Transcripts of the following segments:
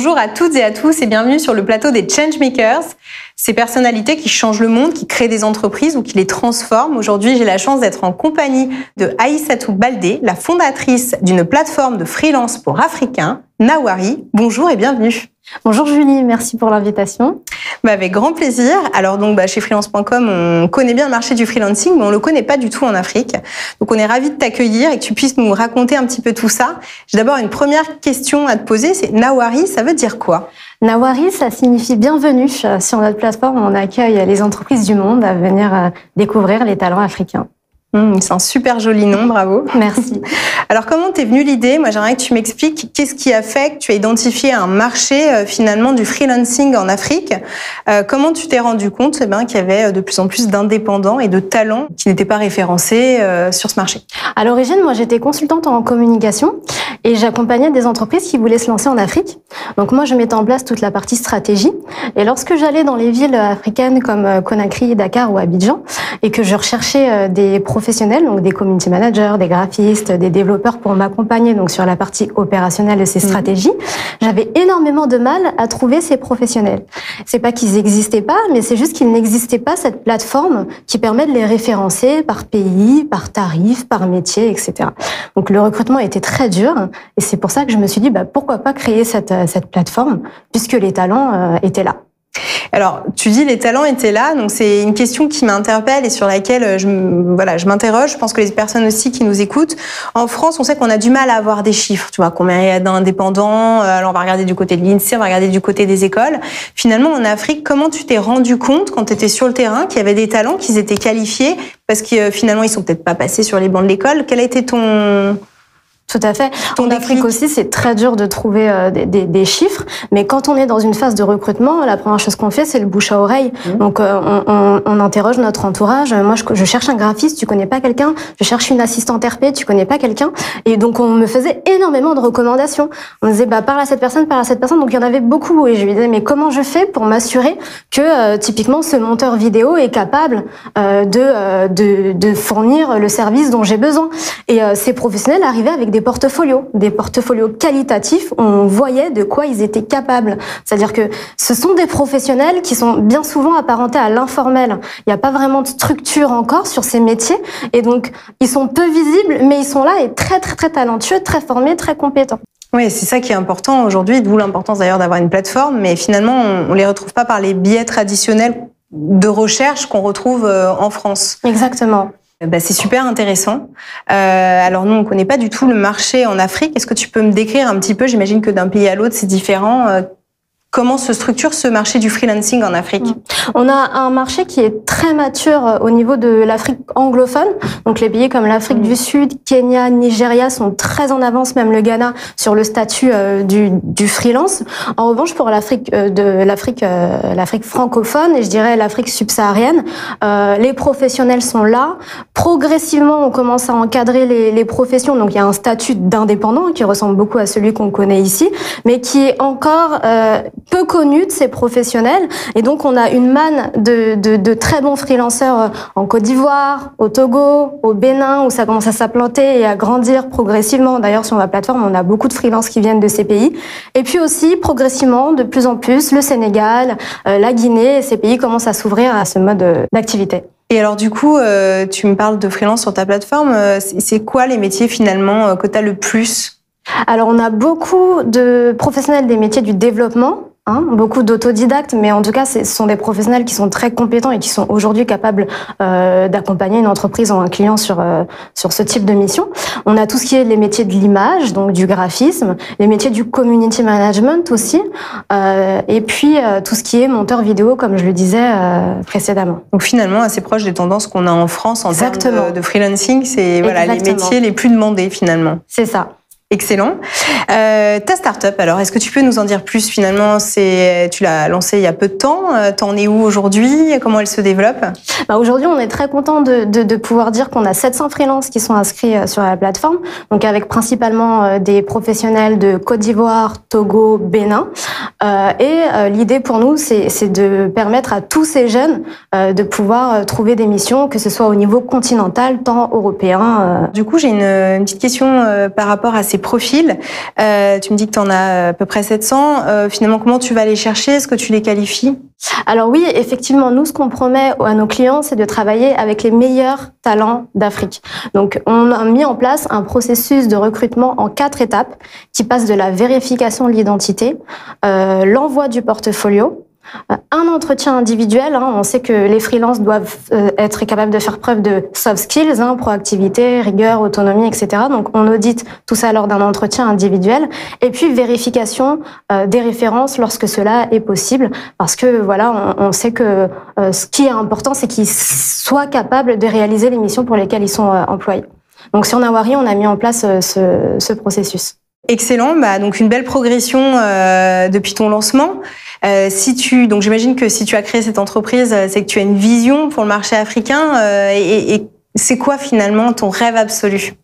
Bonjour à toutes et à tous et bienvenue sur le plateau des Changemakers. Ces personnalités qui changent le monde, qui créent des entreprises ou qui les transforment. Aujourd'hui, j'ai la chance d'être en compagnie de Aïssatou Baldé, la fondatrice d'une plateforme de freelance pour Africains, Nawari. Bonjour et bienvenue. Bonjour Julie, merci pour l'invitation. Avec grand plaisir. Alors chez freelance.com, on connaît bien le marché du freelancing, mais on le connaît pas du tout en Afrique. Donc on est ravis de t'accueillir et que tu puisses nous raconter un petit peu tout ça. J'ai d'abord une première question à te poser, c'est Nawari, ça veut dire quoi? Nawari, ça signifie bienvenue. Sur notre plateforme, on accueille les entreprises du monde à venir découvrir les talents africains. C'est un super joli nom, bravo. Merci. Alors, comment t'es venue l'idée? Moi, j'aimerais que tu m'expliques qu'est-ce qui a fait que tu as identifié un marché finalement du freelancing en Afrique. Comment tu t'es rendu compte qu'il y avait de plus en plus d'indépendants et de talents qui n'étaient pas référencés sur ce marché? À l'origine, moi, j'étais consultante en communication et j'accompagnais des entreprises qui voulaient se lancer en Afrique. Donc moi, je mettais en place toute la partie stratégie. Et lorsque j'allais dans les villes africaines comme Conakry, Dakar ou Abidjan et que je recherchais des professionnels, donc des community managers, des graphistes, des développeurs pour m'accompagner donc sur la partie opérationnelle de ces stratégies, j'avais énormément de mal à trouver ces professionnels. C'est pas qu'ils n'existaient pas, mais c'est juste qu'il n'existait pas cette plateforme qui permet de les référencer par pays, par tarif, par métier, etc. Donc le recrutement était très dur et c'est pour ça que je me suis dit pourquoi pas créer cette plateforme puisque les talents étaient là. Alors, tu dis les talents étaient là, donc c'est une question qui m'interpelle et sur laquelle je m'interroge. Je pense que les personnes aussi qui nous écoutent, en France, on sait qu'on a du mal à avoir des chiffres. Tu vois, combien il y a d'indépendants, alors on va regarder du côté de l'INSEE, on va regarder du côté des écoles. Finalement, en Afrique, comment tu t'es rendu compte quand tu étais sur le terrain qu'il y avait des talents, qu'ils étaient qualifiés, parce que finalement, ils sont peut-être pas passés sur les bancs de l'école. Quel a été ton... Tout à fait. En Afrique aussi, c'est très dur de trouver des chiffres, mais quand on est dans une phase de recrutement, la première chose qu'on fait, c'est le bouche à oreille. Donc, on interroge notre entourage. Moi, je cherche un graphiste, tu connais pas quelqu'un? Je cherche une assistante RP, tu connais pas quelqu'un? Et donc, on me faisait énormément de recommandations. On me disait, parle à cette personne, parle à cette personne. Donc, il y en avait beaucoup. Et je lui disais, mais comment je fais pour m'assurer que, typiquement, ce monteur vidéo est capable de fournir le service dont j'ai besoin? Et ces professionnels arrivaient avec des portfolios qualitatifs, on voyait de quoi ils étaient capables. C'est-à-dire que ce sont des professionnels qui sont bien souvent apparentés à l'informel. Il n'y a pas vraiment de structure encore sur ces métiers et donc ils sont peu visibles, mais ils sont là et très très très talentueux, très formés, très compétents. Oui, c'est ça qui est important aujourd'hui, d'où l'importance d'ailleurs d'avoir une plateforme, mais finalement on les retrouve pas par les biais traditionnels de recherche qu'on retrouve en France. Exactement. C'est super intéressant. Alors nous, on connaît pas du tout le marché en Afrique. Est-ce que tu peux me décrire un petit peu, j'imagine que d'un pays à l'autre, c'est différent, comment se structure ce marché du freelancing en Afrique? On a un marché qui est très mature au niveau de l'Afrique anglophone. Donc les pays comme l'Afrique du Sud, Kenya, Nigeria sont très en avance, même le Ghana, sur le statut du freelance. En revanche, pour l'Afrique francophone et je dirais l'Afrique subsaharienne, les professionnels sont là. Progressivement, on commence à encadrer les professions. Donc il y a un statut d'indépendant qui ressemble beaucoup à celui qu'on connaît ici, mais qui est encore peu connu de ces professionnels et donc on a une manne de très bons freelanceurs en Côte d'Ivoire, au Togo, au Bénin où ça commence à s'implanter et à grandir progressivement. D'ailleurs sur ma plateforme on a beaucoup de freelances qui viennent de ces pays et puis aussi progressivement de plus en plus le Sénégal, la Guinée, ces pays commencent à s'ouvrir à ce mode d'activité. Et alors du coup, tu me parles de freelance sur ta plateforme, c'est quoi les métiers finalement que tu as le plus? Alors, on a beaucoup de professionnels des métiers du développement, beaucoup d'autodidactes, mais en tout cas, ce sont des professionnels qui sont très compétents et qui sont aujourd'hui capables d'accompagner une entreprise ou un client sur ce type de mission. On a tout ce qui est les métiers de l'image, donc du graphisme, les métiers du community management aussi, et puis tout ce qui est monteur vidéo, comme je le disais précédemment. Donc finalement, assez proche des tendances qu'on a en France en termes de freelancing, c'est les métiers les plus demandés finalement. C'est ça. Excellent. Ta start-up, alors, est-ce que tu peux nous en dire plus finalement? Tu l'as lancée il y a peu de temps. T'en es où aujourd'hui? Comment elle se développe? Aujourd'hui, on est très content de pouvoir dire qu'on a 700 freelances qui sont inscrits sur la plateforme. Donc, avec principalement des professionnels de Côte d'Ivoire, Togo, Bénin. L'idée pour nous, c'est de permettre à tous ces jeunes de pouvoir trouver des missions, que ce soit au niveau continental, tant européen. Du coup, j'ai une petite question par rapport à ces profils. Tu me dis que tu en as à peu près 700. Finalement, comment tu vas les chercher? Est-ce que tu les qualifies? Alors oui, effectivement, nous, ce qu'on promet à nos clients, c'est de travailler avec les meilleurs talents d'Afrique. Donc, on a mis en place un processus de recrutement en 4 étapes qui passe de la vérification de l'identité, l'envoi du portfolio, un entretien individuel. On sait que les freelances doivent être capables de faire preuve de soft skills, proactivité, rigueur, autonomie, etc. Donc, on audite tout ça lors d'un entretien individuel. Et puis, vérification des références lorsque cela est possible. Parce que, voilà, on sait que ce qui est important, c'est qu'ils soient capables de réaliser les missions pour lesquelles ils sont employés. Donc, sur Nawari, on a mis en place ce processus. Excellent. Donc, une belle progression depuis ton lancement. Donc j'imagine que si tu as créé cette entreprise, c'est que tu as une vision pour le marché africain. Et c'est quoi finalement ton rêve absolu?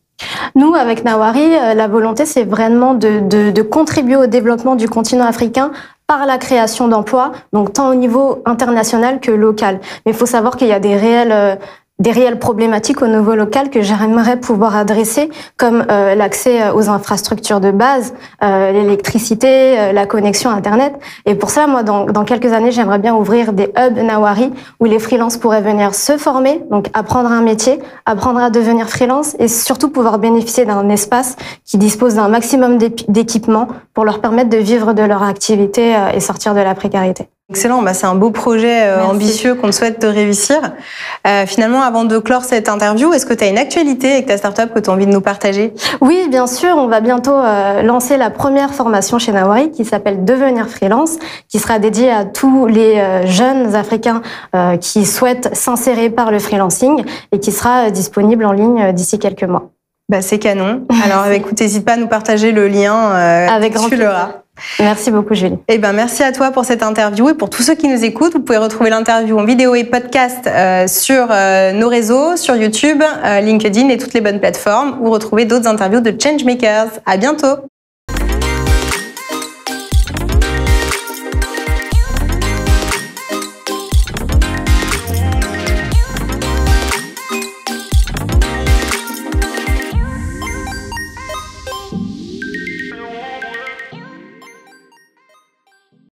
Nous, avec Nawari, la volonté, c'est vraiment de contribuer au développement du continent africain par la création d'emplois, donc tant au niveau international que local. Mais il faut savoir qu'il y a des réelles problématiques au niveau local que j'aimerais pouvoir adresser, comme l'accès aux infrastructures de base, l'électricité, la connexion Internet. Et pour ça, moi, dans quelques années, j'aimerais bien ouvrir des hubs Nawari où les freelances pourraient venir se former, donc apprendre un métier, apprendre à devenir freelance et surtout pouvoir bénéficier d'un espace qui dispose d'un maximum d'équipements pour leur permettre de vivre de leur activité et sortir de la précarité. Excellent, c'est un beau projet ambitieux qu'on te souhaite de réussir. Finalement, avant de clore cette interview, est-ce que tu as une actualité avec ta startup que tu as envie de nous partager? Oui, bien sûr, on va bientôt lancer la première formation chez Nawari qui s'appelle Devenir freelance, qui sera dédiée à tous les jeunes Africains qui souhaitent s'insérer par le freelancing et qui sera disponible en ligne d'ici quelques mois. C'est canon. Alors écoute, n'hésite pas à nous partager le lien. Avec grand plaisir. Merci beaucoup, Julie. Merci à toi pour cette interview et pour tous ceux qui nous écoutent. Vous pouvez retrouver l'interview en vidéo et podcast sur nos réseaux, sur YouTube, LinkedIn et toutes les bonnes plateformes ou retrouver d'autres interviews de Changemakers. À bientôt.